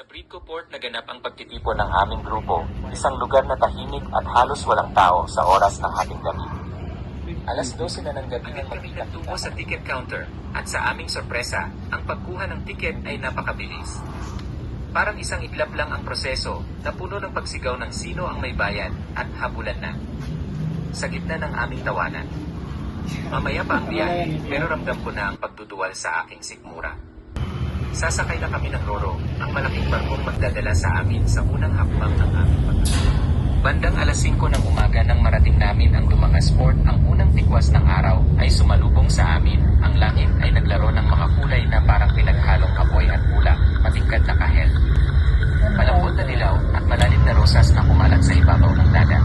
Bridco Port naganap ang pagtitipon ng aming grupo, isang lugar na tahimik at halos walang tao sa oras ng hating gabi. Alas 12 na ng gabi nang kami nagtungo sa ticket counter, at sa aming sorpresa, ang pagkuha ng ticket ay napakabilis. Parang isang iglap lang ang proseso, na puno ng pagsigaw ng sino ang may bayad, at habulan na. Sa gitna ng aming tawanan. Mamaya pa ang biyahe, pero ramdam ko na ang pagduduwal sa aking sikmura. Sasakay na kami ng Roro, ang malaking barkong magdadala sa amin sa unang hakbang ng aming pagkakas. Bandang alas 5 ng umaga nang marating namin ang Dumangas Port, ang unang tikwas ng araw ay sumalubong sa amin. Ang langit ay naglaro ng mga kulay na parang pinaghalong apoy at pula, matingkad na kahel. Malambot na dilaw at malalim na rosas na kumalat sa ibabaw ng dagat.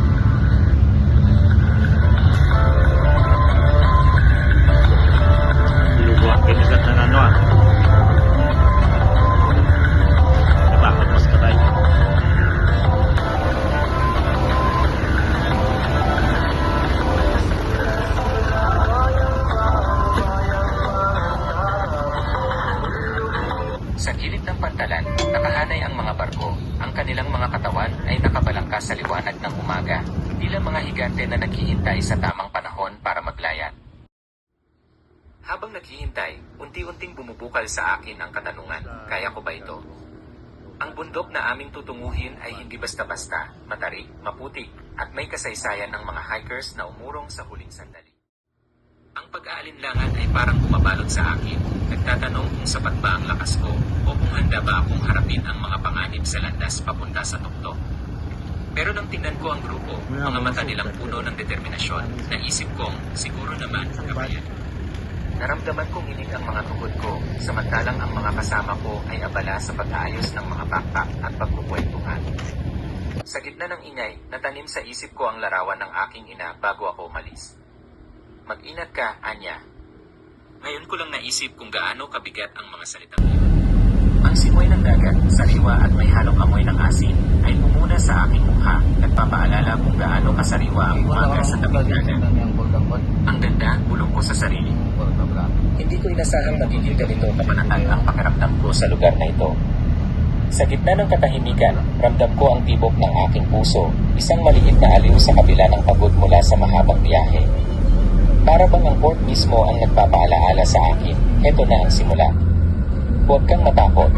Lubwa, kinigat ng ano ah. Bakit mas katay? Sa gilid ng pantalan, nakahanay ang mga barko. Ang kanilang mga katawan ay nakabalangkas sa liwanag ng umaga, tila mga higante na naghihintay sa tamang panahon para maglayad. Habang naghihintay, unti-unting bumubukal sa akin ang katanungan, kaya ko ba ito? Ang bundok na aming tutunguhin ay hindi basta-basta, matarik, maputik, at may kasaysayan ng mga hikers na umurong sa huling sandali. Ang pag-aalinlangan ay parang bumabalot sa akin, nagtatanong kung sapat ba ang lakas ko, o kung handa ba akong harapin ang mga panganib sa landas papunta sa tuktok. Pero nang tingnan ko ang grupo, mga mata nilang puno ng determinasyon, naisip kong, siguro naman, kabayan. Naramdaman kong inig ang mga tuhod ko, samantalang ang mga kasama ko ay abala sa pag-aayos ng mga backpack at pagkukwentuhan. Sa gitna ng ingay, natanim sa isip ko ang larawan ng aking ina bago ako umalis. Mag-ingat ka, Anya. Ngayon ko lang naisip kung gaano kabigat ang mga salitang iyon. Ang simoy ng dagat, sariwa at may halong amoy ng asin, ay pumuna sa aking mukha, nagpapaalala kung gaano kasariwa ang umaga sa tabing dagat. Ang ganda, bulong ko sa sarili. Hindi ko inasahang magiging ganito kapanatag ang pakiramdam ko sa lugar na ito. Sa gitna ng katahimikan, ramdam ko ang tibok ng aking puso, isang maliit na aliw sa kabila ng pagod mula sa mahabang biyahe. Para bang ang port mismo ang nagpapaalaala sa akin, heto na ang simula. Huwag kang matakot.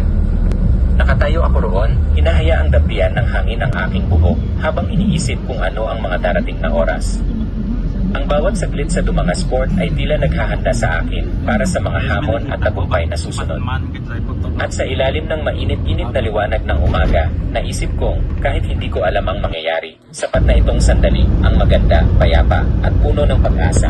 Nakatayo ako roon, hinahaya ang dampian ng hangin ng aking buhok habang iniisip kung ano ang mga darating na oras. Ang bawat saglit sa Dumangas Port ay tila naghahanda sa akin para sa mga hamon at tagumpay na susunod. At sa ilalim ng mainit-init na liwanag ng umaga, naisip kong kahit hindi ko alam ang mangyayari, sapat na itong sandali, ang maganda, payapa, at puno ng pag-asa.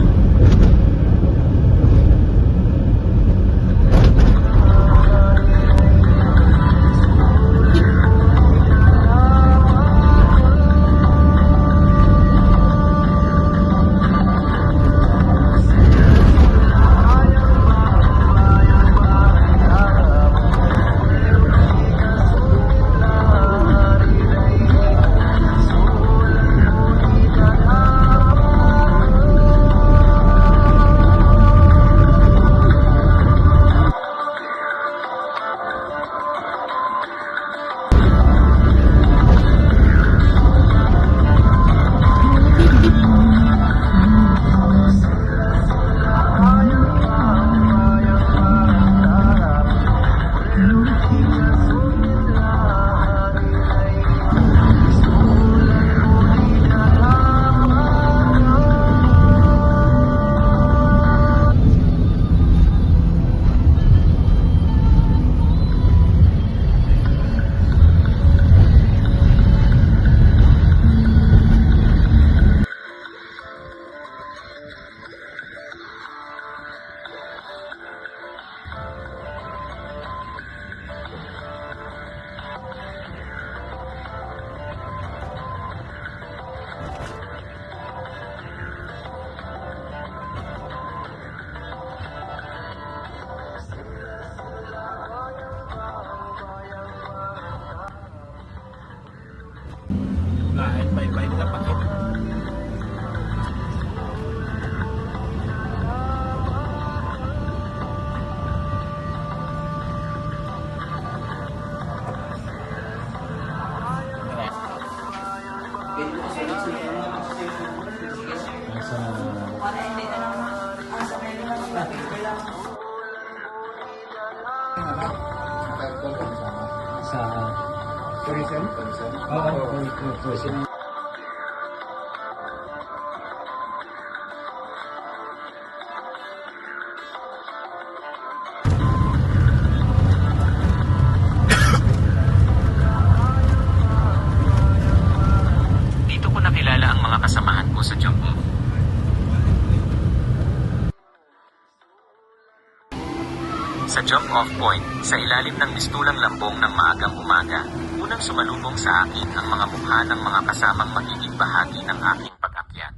Sa tourism? Tourism. Dito ko nakilala ang mga kasamahan ko sa job off. Sa jump off point, sa ilalim ng mistulang lambong ng maagang umaga, unang sumalubong sa akin ang mga mukha ng mga kasamang magiging bahagi ng aking pag-akyat.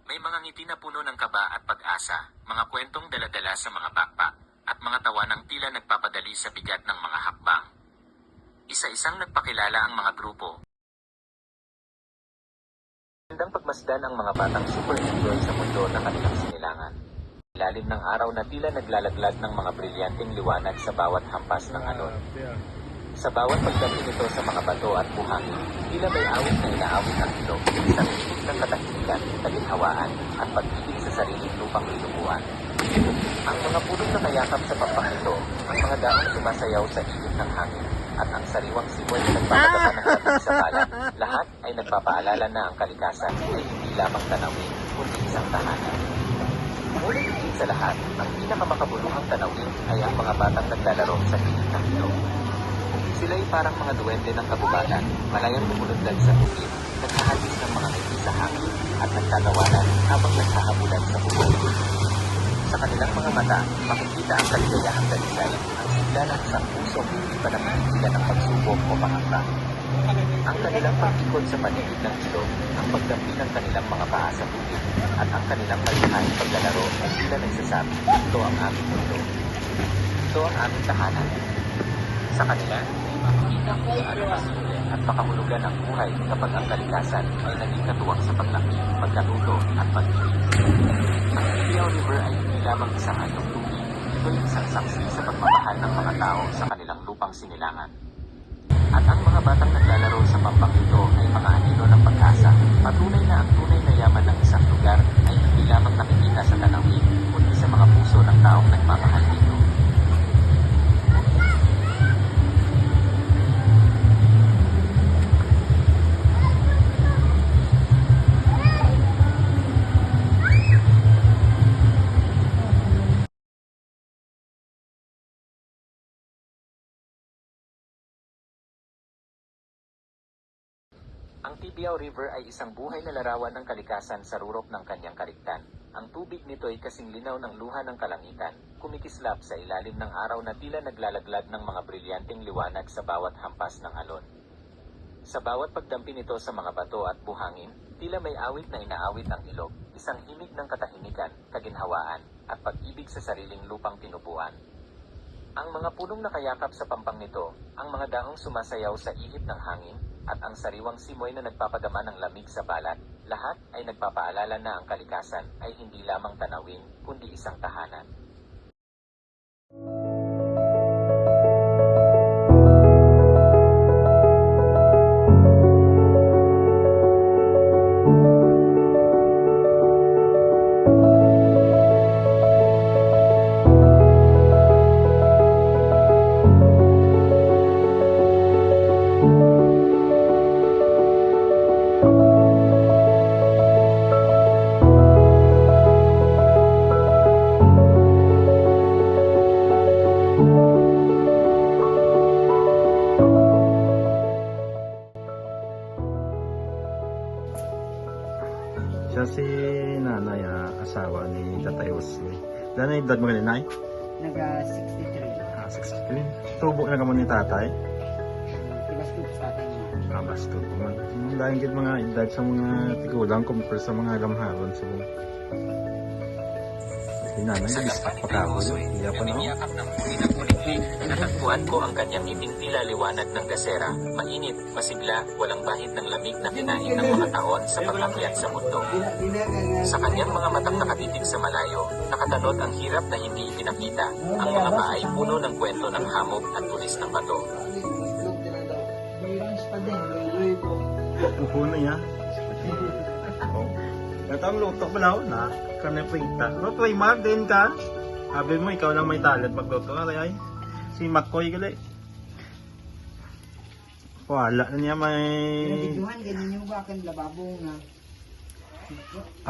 May mga ngiti na puno ng kaba at pag-asa, mga kwentong daladala sa mga backpack, at mga tawa ng tila nagpapadali sa bigat ng mga hakbang. Isa-isang nagpakilala ang mga grupo. Magandang pagmasdan ang mga batang super enjoy sa mundo na kanilang sinilangan. Ilalim ng araw na tila naglalaglag ng mga brilyanteng liwanag sa bawat hampas ng alon. Sa bawat pagdating nito sa mga bato at buhangin, tila may awit na inaawit ang ilog, isang higit ng katahimikan, taginhawaan, at pag-ibig sa sariling lupang lilubuan. Ang mga pulong na kayakap sa pampang nito, ang mga daong sumasayaw sa ihip ng hangin, at ang sariwang simoy na nagpapagapa ng lamig sa balat, lahat ay nagpapaalala na ang kalikasan ay hindi lamang tanawin, kundi isang tahanan. Ngunit higit sa lahat, ang pinakamakabuluhang tanawin ay ang mga batang naglalaro sa pilit ng ilog. Sila'y parang mga duwende ng kabubalan, malayang lumulundag sa tubig, naghahabis ng mga ngiti sa hangin, at nagtatawanan habang naghahabulan sa bubong. Sa kanilang mga mata, makikita ang kaligayahang dalisay, ang sigla ng isang pusong hindi pa napipigilan ng pagsubok o pangangkang. Ang kanilang pag-ikot sa paligid ng ilog, ang pagdampi ng kanilang mga paa sa tubig, at ang kanilang malikhaing paglalaro ay tila nagsasabi, ito ang aming mundo. Ito ang aming tahanan. Sa kanila, makikita kung gaano kasimple at makahulugan ang buhay kapag ang kalikasan ay naging katuwang sa paglaki, pagkatuto at pag-ibig. Ang Ibiao River ay hindi lamang isang anyong tubig, ito'y isang saksi sa pagmamahal ng mga tao sa kanilang lupang sinilangan. At ang mga batang naglalaro sa pampang ito ay mga anino ng pag-asa, patunay na ang tunay na yaman ng isang lugar ay hindi lamang nakikita sa tanawin, kundi sa mga puso ng taong nagmamahal dito. Ang Tibiao River ay isang buhay na larawan ng kalikasan sa rurok ng kanyang karigtan. Ang tubig nito ay kasing linaw ng luha ng kalangitan, kumikislap sa ilalim ng araw na tila naglalaglag ng mga brilyanteng liwanag sa bawat hampas ng alon. Sa bawat pagdampi nito sa mga bato at buhangin, tila may awit na inaawit ang ilog, isang himig ng katahimikan, kaginhawaan, at pag-ibig sa sariling lupang tinubuan. Ang mga punong nakayakap sa pampang nito, ang mga dahong sumasayaw sa ihip ng hangin, at ang sariwang simoy na nagpapagama ng lamig sa balat, lahat ay nagpapaalala na ang kalikasan ay hindi lamang tanawin, kundi isang tahanan. Siya si nanay, asawa ni Tatay Jose. Danay, edad mo ganun, nay? Nag-63. 63. Tubo na ka mo ni tatay? Pinastub sa akin mo. Basto ko man. Dahil gid mga edad sa mga tigulang kumpara sa mga gamharon sa mga. Nanay, bispak pa ka ako yun. Iya pa na ako. Namimiyakap ng huli ng kuliglig, natagpuan ko ang kanyang ngiting tila liwanag ng gasera, mainit, masigla, walang bahid ng lamig na kinain ng mga taon sa pag-akyat sa mundo. Sa kanyang mga matang nakatitig sa malayo, nakatanod ang hirap na hindi ipinakita, ang mga paa ay puno ng kwento ng hamog at tulis ng bato. Upo na ya. Ito ang luto pa daw na. Kanay pita. Luto ay mag din ka. Sabi mo ikaw lang may talent magluto. Aray ay. Si Makoy gali. Wala na niya may... Pinabidyohan, ganyan yung bakang lababo nga.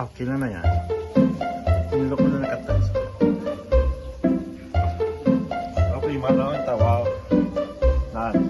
Okay na na yan. Nilok mo na nakataas. Okay, malaw ang tawa. Na.